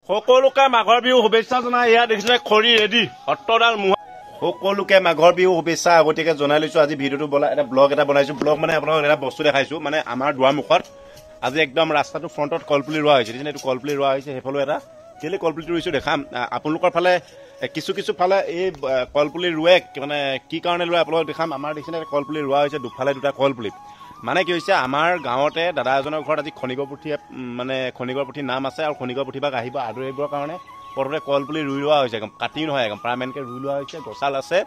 সকলোকে মাঘৰ বিহু শুভেচ্ছা জনাই এয়া দেখিছে খৰি ৰেডি অট্টডাল মুহা সকলোকে মাঘৰ বিহু শুভেচ্ছা আগতীয়াকে জনাই লৈছো আজি ভিডিঅটো এটা ব্লগ এটা বনাইছো ব্লগ মানে আপোনালোকক এটা বস্তু দেখাইছো মানে আমাৰ দুৱাৰমুখত আজি একদম ৰাস্তাটো ফ্ৰণ্টত কলপুলি ৰোৱা হৈছে এইটো কলপুলি ৰোৱা হৈছে সেইফালে এটা কেলে কলপুলিটো ৰুইছো দেখাম আপোনালোকৰ ফালে কিছু ফালে এই কলপুলি ৰুৱে মানে কি কাৰণে ৰুৱে আপোনালোকক দেখাম আমাৰ দেখিছে কলপুলি ৰোৱা হৈছে দুফালে দুটা কলপুলি মানে কি হৈছে আমাৰ গাঁৱতে দাদা এজনৰ ঘৰত আজি খনিকৰ পুথি নাম আছে আৰু খনিকৰ পুথিভাগ আহিব আদৰিবৰ কাৰণে প্ৰথমতে কলপুলি ৰুই লোৱা হৈছে একদম কাটি নহয় একদম পাৰ্মানেণ্টকৈ ৰুই লোৱা হৈছে গছাল আছে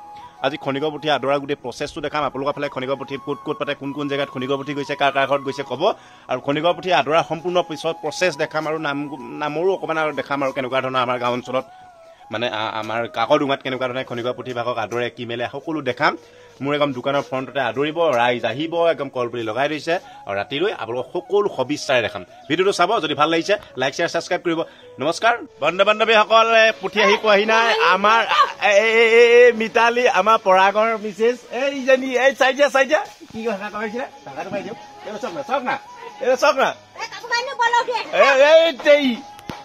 আজি খনিকৰ পুথি আদৰা গোটেই প্ৰচেছটো দেখাম আপোনালোকৰ ফালে খনিকৰ পুথি ক'ত পাতে কোন জেগাত খনিকৰ পুথি গৈছে কাৰ ঘৰত গৈছে ক'ব আৰু খনিকৰ পুথি আদৰা সম্পূৰ্ণ পিছত প্ৰচেছ দেখাম আৰু নামৰো অকণমান আৰু দেখাম আৰু কেনেকুৱা ধৰণৰ আমাৰ গাঁও অঞ্চলত মানে আমাৰ কাকডোঙাত কেনেকুৱা ধৰণে খনিকৰ পুথিভাগক আদৰে কি মেলে সকলো দেখাম মোৰ একদম দোকানৰ ফ্ৰণ্টতে আদৰিব ৰাইজ আহিব একদম কলপুলি লগাই দিছে আৰু ৰাতিলৈ আপোনালোকক সকলো সবিস্তাৰে দেখাম ভিডিঅ'টো চাব যদি ভাল লাগিছে লাইক শ্বেয়াৰ ছাবস্ক্ৰাইব কৰিব নমস্কাৰ বন্ধু বান্ধৱীসকলে পুথি আহি পোৱাহি নাই আমাৰ মিতালী আমাৰ পৰাগৰ মিছেছ এইজনী এই চাইজা কি কথা কৈছিলে টাকাটো পাই দিওঁ চাওক না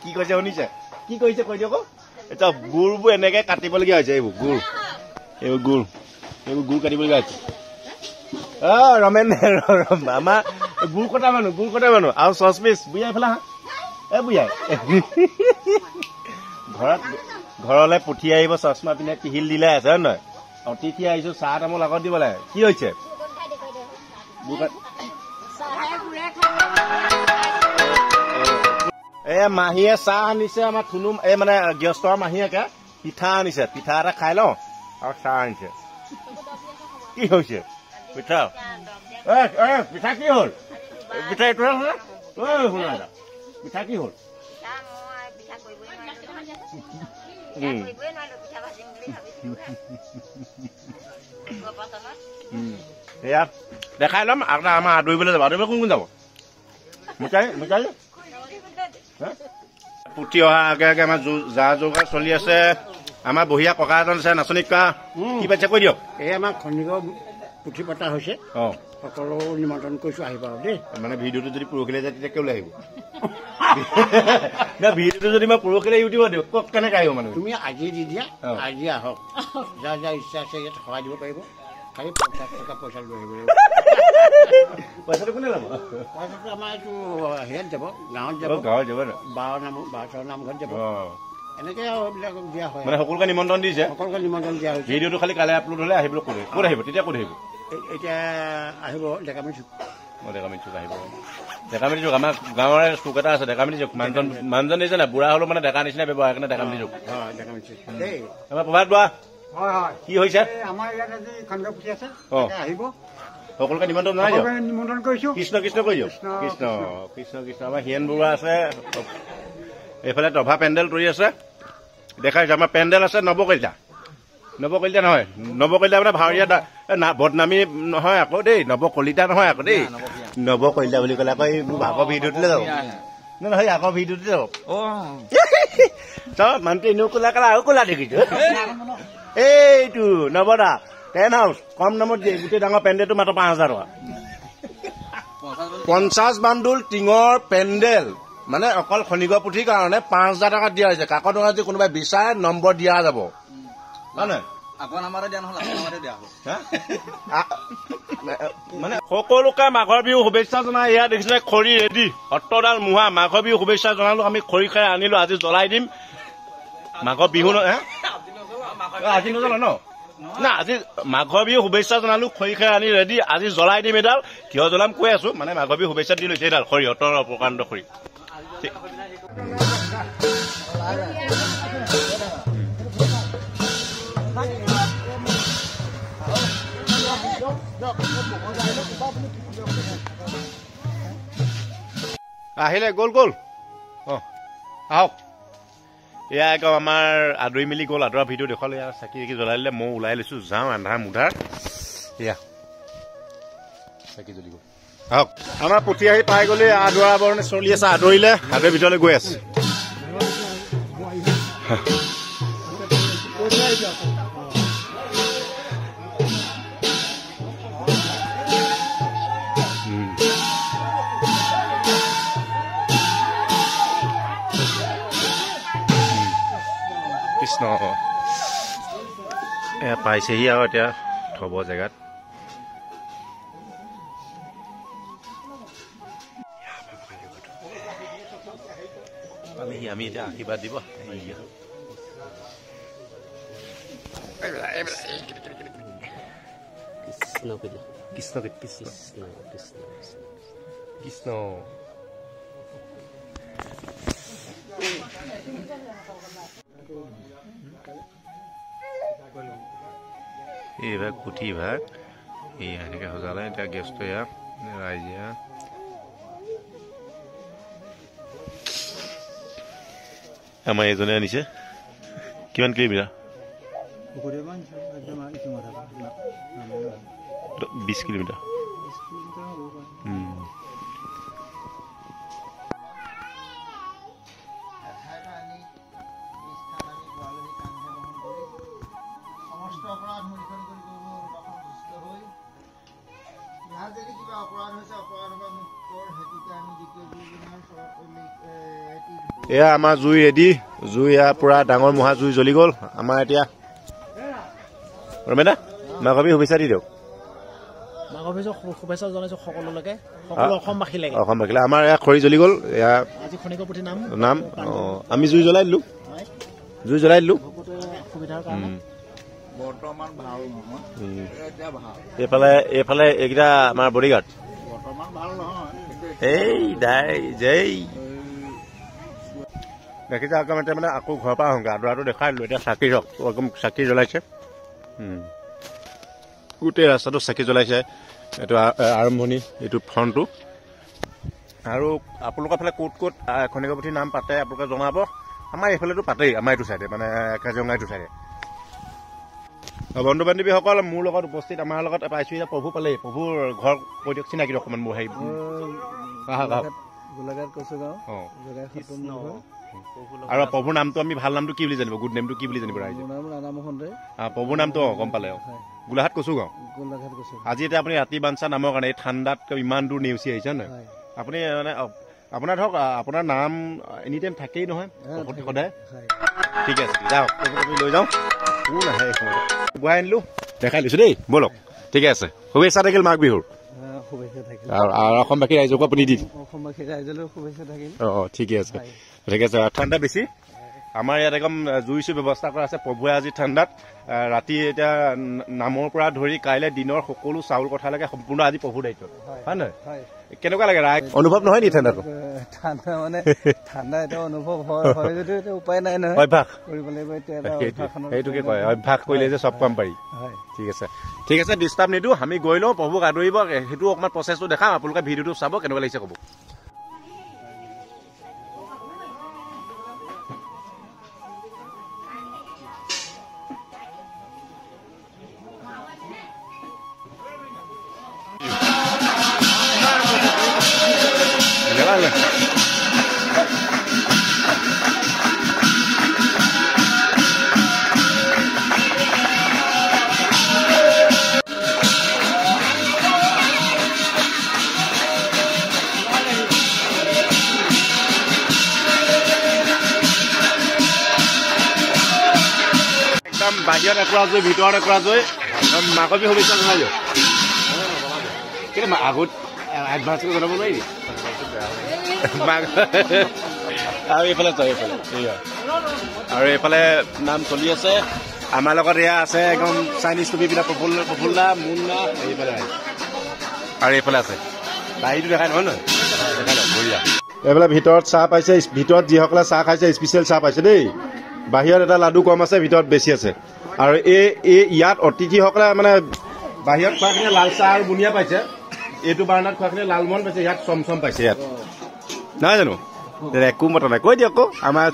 কি কৈছে শুনিছে কি কৈছে কৈ দিয়ক এতিয়া গুড়বোৰ এনেকে কাটিবলগীয়া হৈছে এইবোৰ গুড় কাটিবলগীয়া হৈছে ৰমেন আমাৰ গুড় কটা মানুহ আৰু চচপিচ বুঢ়াই ফেলা বুঢ়াই ঘৰলৈ পুঠি আহিব চশমা পিনে টিহিল দিলে আছে হয় নহয় অতিথি আহিছো চাহ তামোল আগত দিব লাগে কি হৈছে মাহীয়ে চাহ আনিছে আমাৰ থুনু মানে গৃহস্থৰ মাহীয়েকে পিঠা আনিছে পিঠা এটা খাই লওঁ আৰু চাহ আনিছে কি হৈছে পিঠা পিঠা কি হ'ল পিঠা এইটো শুনা পিঠা কি হ'ল সেয়া দেখাই ল'ম আমাৰ আদৰিবলৈ যাব কোন যাব মিঠাই পুথি অহা আগে আমাৰ যা যোগাৰ চলি আছে আমাৰ বঢ়িয়া ককা এজন আছে নাচনিক কা কি পাইছে কৈ দিয়ক এই আমাৰ খনিকৰ পুথি পতা হৈছে সকলো নিমন্ত্ৰণ কৰিছো আহিব আৰু দেই মানে ভিডিঅ'টো যদি পৰহিলৈ যায় তেতিয়া কেলৈ আহিব ভিডিঅ'টো যদি মই পৰহিলৈ ইউটিউবত দিওঁ কেনেকৈ আহিব মানে তুমি আজি দি দিয়া আজি আহক যাৰ ইচ্ছা আছে ইয়াত সহায় দিব পাৰিব খালি 50 টকা পইচা লৈ আহিব পইচাটো কোনে ল'ব পইচাটো আমাৰ এইটো হেৰিয়াত যাব গাঁৱত যাব বাৰ নামঘৰত যাব এনেকে এইবিলাক দিয়া হয় মানে সকলোকে নিমন্ত্ৰণ দিছে দিয়া হৈছে ভিডিঅ'টো খালি কালি আপলোড হ'লে আহিবলৈ ক'ত আহিব তেতিয়া ক'ত আহিব এতিয়া আহিব ডেকামিৰি চুক আহিব ডেকামিৰি চুক আমাৰ গাঁৱৰে চুক এটা আছে ডেকামিৰি চুক মানুহজন দিছে না বুঢ়া হ'লেও মানে ডেকা নিচিনা ব্যৱহাৰ কাৰণে ডেকামিৰি চুক দেই আমাৰ প্ৰভাত বা কি হৈছে আমাৰ ইয়াত আজি খনিকৰ পুথি আছে আহিব সকলোকে নিমন্ত্ৰণ জনাই দিয়ক নিমন্ত্ৰণ কৰিছো কৃষ্ণ কৈ দিয়ক কৃষ্ণ আমাৰ হিৰেণ বৰুৱা আছে এইফালে টভা পেণ্ডেল তৰি আছে দেখাইছে আমাৰ পেণ্ডেল আছে নৱকলিতা নহয় নৱকলিতা মানে ভাৱৰীয়া বদনামী নহয় আকৌ দেই নৱকলিতা নহয় আকৌ দেই নৱকলিতা বুলি ক'লে আকৌ এই মোৰ আগৰ ভিডিঅ'টোলৈ যাব নহয় আগৰ ভিডিঅ'টোলৈ যাব চব মানুহটো এনেও ক'লা ক'লা আৰু ক'লা দেখিছো এইটো নৱদা 10 হাউচ কম দামত দিয়ে গোটেই ডাঙৰ পেণ্ডেলটো মাত্ৰ 5,000 টকা 50 বান্দুল টিঙৰ পেণ্ডেল মানে অকল খনিকৰ পুথিৰ কাৰণে 5,000 টকা দিয়া হৈছে কাকডোঙাত যদি কোনোবাই বিচাৰে নম্বৰ দিয়া যাব মানে সকলোকে মাঘৰ বিহু শুভেচ্ছা জনাই এয়া দেখিছে খৰি ৰেডি অট্টডাল মুহা মাঘৰ বিহু শুভেচ্ছা জনালো আমি খৰি খাই আনিলো আজি জ্বলাই দিম মাঘৰ বিহু আজি নজ্বলা না আজি মাঘৰ বিহু শুভেচ্ছা জনালো খৰি খাই আনি ৰেডি আজি জ্বলাই দিম এডাল কিয় জ্বলাম কৈ আছো মানে মাঘৰ বিহু শুভেচ্ছা দি লৈছে এডাল খৰি অট্টৰ প্ৰকাণ্ড খৰি আহিলে গ'ল আহক এয়া একদম আমাৰ আদৰি মেলি গ'ল আদৰা ভিডিঅ' দেখুৱালে ইয়াৰ চাকি জ্বলাই দিলে মই ওলাই লৈছো যাওঁ আন্ধাৰ মুধাৰ এয়া চাকি জ্বলি গ'ল আহক আমাৰ পুথি আহি পাই গ'লে আদৰা বৰণে চলি আছে আদৰিলে আদৰি ভিতৰলৈ গৈ আছে কৃষ্ণ পাইছেহি আৰু এতিয়া থব জেগাত আমি এতিয়া আশীৰ্বাদ দিব কৃষ্ণ কৃষ্ণ কৃষ্ণ এই ভাগ পুঠি ভাগ এয়া এনেকে সজালে এতিয়া গেছটো এয়া ৰাইজে আমাৰ এজনে আনিছে কিমান কিলোমিটাৰ 20 কিলোমিটাৰ এয়া আমাৰ জুই ৰেডি জুই এয়া পুৰা ডাঙৰ মহা জুই জ্বলি গ'ল আমাৰ এতিয়া ৰমেদা মাঘৰ বিহু শুভেচ্ছা দি দিয়ক মাঘৰ বিহু শুভেচ্ছা জনাইছো সকলোলৈকে সকলো অসমবাসীলৈকে আমাৰ এয়া খৰি জ্বলি গ'ল এয়া আজি খনিকৰ পুথি নাম আমি জুই জ্বলাই দিলো সুবিধাৰ কাৰণে বৰ্তমান ভাল নহয় এতিয়া ভাল এইফালে এইকেইটা আমাৰ বডিগাৰ্ড বৰ্তমান ভাল নহয় এই দাই জেই দেখিছে মানে আকৌ ঘৰৰ পৰা আহোঁ আদৰাটো দেখাই দিলোঁ এতিয়া চাকি একদম চাকি জ্বলাইছে গোটেই ৰাস্তাটো চাকি জ্বলাইছে এইটো আৰম্ভণি এইটো ফ্ৰণ্টটো আৰু আপোনালোকৰ ফালে ক'ত ক'ত খনিকৰ পুথি নাম পাতে আপোনালোকে জনাব আমাৰ এইফালেতো পাতেই আমাৰ এইটো চাইডে মানে কাজিৰঙা এইটো চাইডে বন্ধু বান্ধৱীসকল মোৰ লগত উপস্থিত আমাৰ লগত পাইছোঁ এতিয়া প্ৰভু পালেই প্ৰভুৰ ঘৰ কৈ দিয়ক চিনাকি অকণমান মোৰ হেৰি গোলাঘাট কচুগাঁও আৰু প্ৰভুৰ নামটো আমি ভাল নামটো কি বুলি জানিব গুড নেমটো কি বুলি জানিব ৰাইজে প্ৰভুৰ নামটো গম পালে গোলাঘাট কচুগাঁও আজি এতিয়া আপুনি ৰাতি বাঞ্চা নামৰ কাৰণে এই ঠাণ্ডাত ইমান দূৰ নেওচি আহিছে নহয় আপুনি মানে আপোনাৰ ধৰক আপোনাৰ নাম এনি টাইম থাকেই নহয় সদায় ঠিক আছে যাওক লৈ যাওঁ কোন আহে গুৱাই আনিলো দেখাই লৈছো দেই বলক ঠিকে আছে শুভেচ্ছা থাকিল মাঘ বিহুৰ আৰু অসমবাসী ৰাইজকো আপুনি দি ঠিকে আছে ঠাণ্ডা বেছি আমাৰ ইয়াত একদম জুই চুই ব্যৱস্থা কৰা আছে প্ৰভুৱে আজি ঠাণ্ডাত ৰাতি এতিয়া নামৰ পৰা ধৰি কাইলৈ দিনৰ সকলো চাউল কথালৈকে সম্পূৰ্ণ আজি প্ৰভুৰ দায়িত্ব হয় নহয় কেনেকুৱা লাগে ৰাইজ অনুভৱ নহয় নি ঠাণ্ডাটো ঠাণ্ডা মানে ঠাণ্ডা এটা অনুভৱ হয় যদিও উপায় নাই নহয় অভ্যাস কৰিব লাগিব সেইটোকে কয় অভ্যাস কৰিলে যে চব কাম পাৰি ঠিক আছে ডিষ্টাৰ্ব নিদিওঁ আমি গৈ লওঁ প্ৰভুক আদৰিব সেইটো অকণমান প্ৰচেছটো দেখাম আপোনালোকে ভিডিঅ'টো চাব কেনেকুৱা লাগিছে ক'ব বাহিৰত একুৰা জুই ভিতৰত একুৰা জুই মাঘৰ বিহু শুভেচ্ছা জনাই দিয়ক কিন্তু আগত এডভান্স জনাব নোৱাৰি আৰু এইফালে আৰু এইফালে নাম চলি আছে আমাৰ লগত এয়া আছে একদম চাইনিজ টুপি পিন্ধা প্ৰফুল্লা মুন্না এইফালে আৰু এইফালে আছে বাহিৰটো দেখাই নহয় নহয় দেখাই লওক বঢ়িয়া এইফালে ভিতৰত চাহ পাইছে ভিতৰত যিসকলে চাহ খাইছে স্পেচিয়েল চাহ পাইছে দেই বাহিৰত এটা লাডু কম আছে ভিতৰত বেছি আছে আৰু ইয়াত অতিথিসকলে মানে বাহিৰত খোৱাখিনি লাল চাহ আৰু বুনিয়া পাইছে এইটো বাৰণাত খোৱাখিনি লালমোহন পাইছে ইয়াত চমচম পাইছে ইয়াত নহয় জানো একো মতা নাই কৈ দিয়ক আকৌ আমাৰ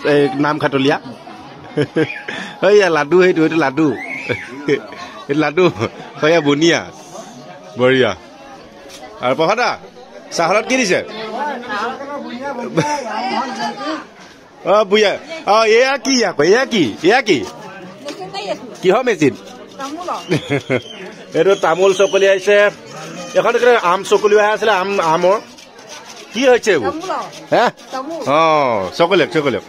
নাম খাটলীয়া এইয়া লাডু সেইটো লাডু এইটো লাডু হয় বুনিয়া বঢ়িয়া আৰু প্ৰসাদা চাহত কি দিছে বুঢ়িয়া এয়া কি আকৌ এয়া কি কিহৰ মেচিন এইটো তামোল চকলি আহিছে এখন আম চকলি অহা আছিলে আমৰ কি হৈছে এইবোৰ হে চকলিয়ক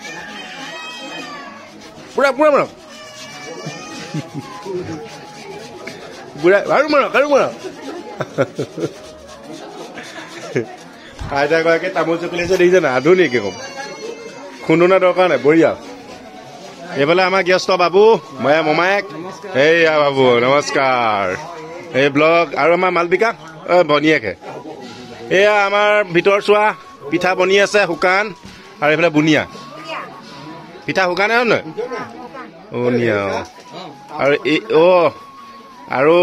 পুৰা পুৰা মাৰক বুঢ়া আৰু মাৰক আইতাগৰাকী তামোল চকলিছে দেখিছে না আধুনিক একদম খুন্দনা দৰকাৰ নাই বঢ়িয়া এইফালে আমাৰ গৃহস্থ বাবু মই মমায়েক এইয়া বাবু নমস্কাৰ এই ব্লগ আৰু আমাৰ মালবিকা বনিয়াকে এয়া আমাৰ ভিতৰ চোৱা পিঠা বনি আছে শুকান আৰু এইফালে বুনিয়া পিঠা শুকানে হয় নহয় বুনিয়া আৰু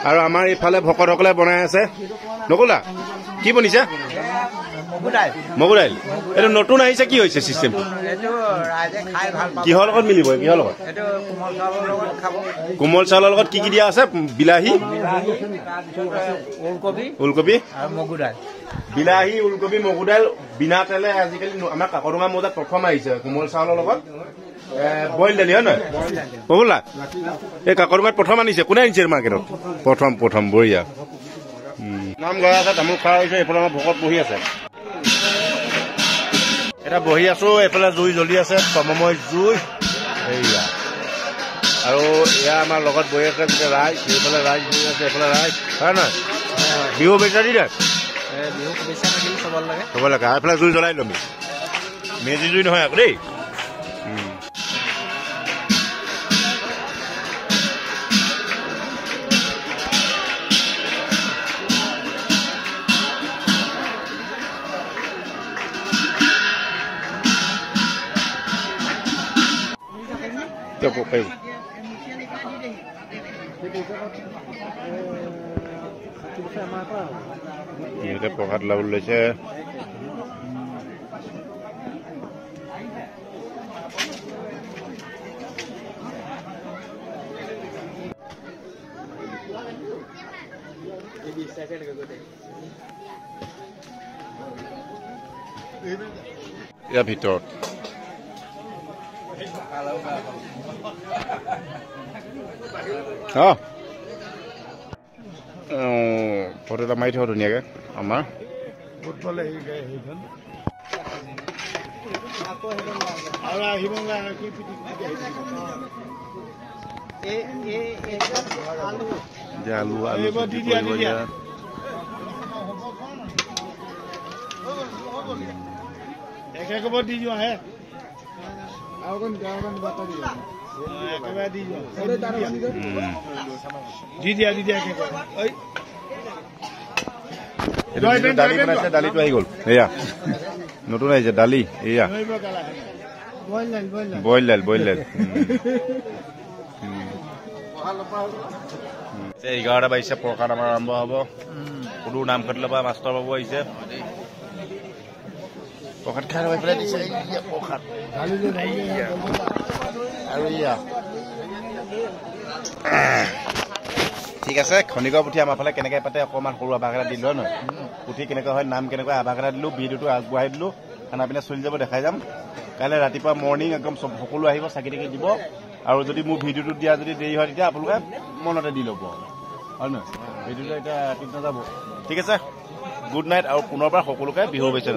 আৰু আমাৰ ইফালে ভকতসকলে বনাই আছে নকলা কি বনিছে মগু দাইল এইটো নতুন আহিছে কি হৈছে চিষ্টেম কিহৰ লগত মিলিব কিহৰ লগত কোমল চাউলৰ লগত কি কি দিয়া আছে বিলাহী ওলকবি বিলাহী ওলকবি মগু দাইল বিনা তেলে আজিকালি আমাৰ কাকৰঙা মৌজাত প্ৰথম আহিছে কোমল চাউলৰ লগত বইল দালি হয় নহয় ববুলা এই কাকৰঙাত প্ৰথম আনিছে কোনে আনিছে মাৰ্কেটত প্ৰথম বঢ়িয়া নাম গৈ আছে তামোল খোৱা হৈছে এইফালে আমাৰ ভকত বহি আছে এটা বহি আছো এইফালে জুই জ্বলি আছে সমময় জুই এইয়া আৰু এয়া আমাৰ লগত বহি আছে গোটেই ৰাইজ এইফালে ৰাইজ বহি আছে এইফালে ৰাইজ হয় নহয় বিহু বেচা দি দে বিহু বেচা থাকিলে চব লাগে এইফালে জুই জ্বলাই লমি মেজি জুই নহয় আকৌ দেই প্ৰসাদ লাবলৈ লৈছে ইয়াৰ ভিতৰত ফটো এটা মাৰি থওঁ ধুনীয়াকে আমাৰ আলু আলু দি যোৱা হে দালি বনাইছে দালিটো আহি গ'ল এয়া নতুন আহিছে দালি এয়া বইল দাইল 11টা বাজিছে প্ৰসাদ আমাৰ আৰম্ভ হ'ব কোনো নামঘাটলৈ পৰা মাষ্টৰ বাবু আহিছে প্ৰসাদ খাই পেলাই দিছে প্ৰসাদ আৰু এয়া ঠিক আছে খনিকৰ পুথি আমাৰ ফালে কেনেকৈ পাতে অকণমান সৰু আভাস এটা দিলোঁ নহয় পুথি কেনেকুৱা হয় নাম কেনেকুৱা আভাস এটা দিলোঁ ভিডিঅ'টো আগবঢ়াই দিলোঁ খানা পিনা চলি যাব দেখাই যাম কাইলৈ ৰাতিপুৱা মৰ্ণিং একদম সকলো আহিব চাকি তাকি দিব আৰু যদি মোৰ ভিডিঅ'টো দিয়া যদি দেৰি হয় তেতিয়া আপোনালোকে মনতে দি ল'ব হয় নহয় ভিডিঅ'টো এতিয়া ৰাতি নাযাব ঠিক আছে গুড নাইট আৰু পুনৰ পৰা সকলোকে বিহু শুভেচ্ছা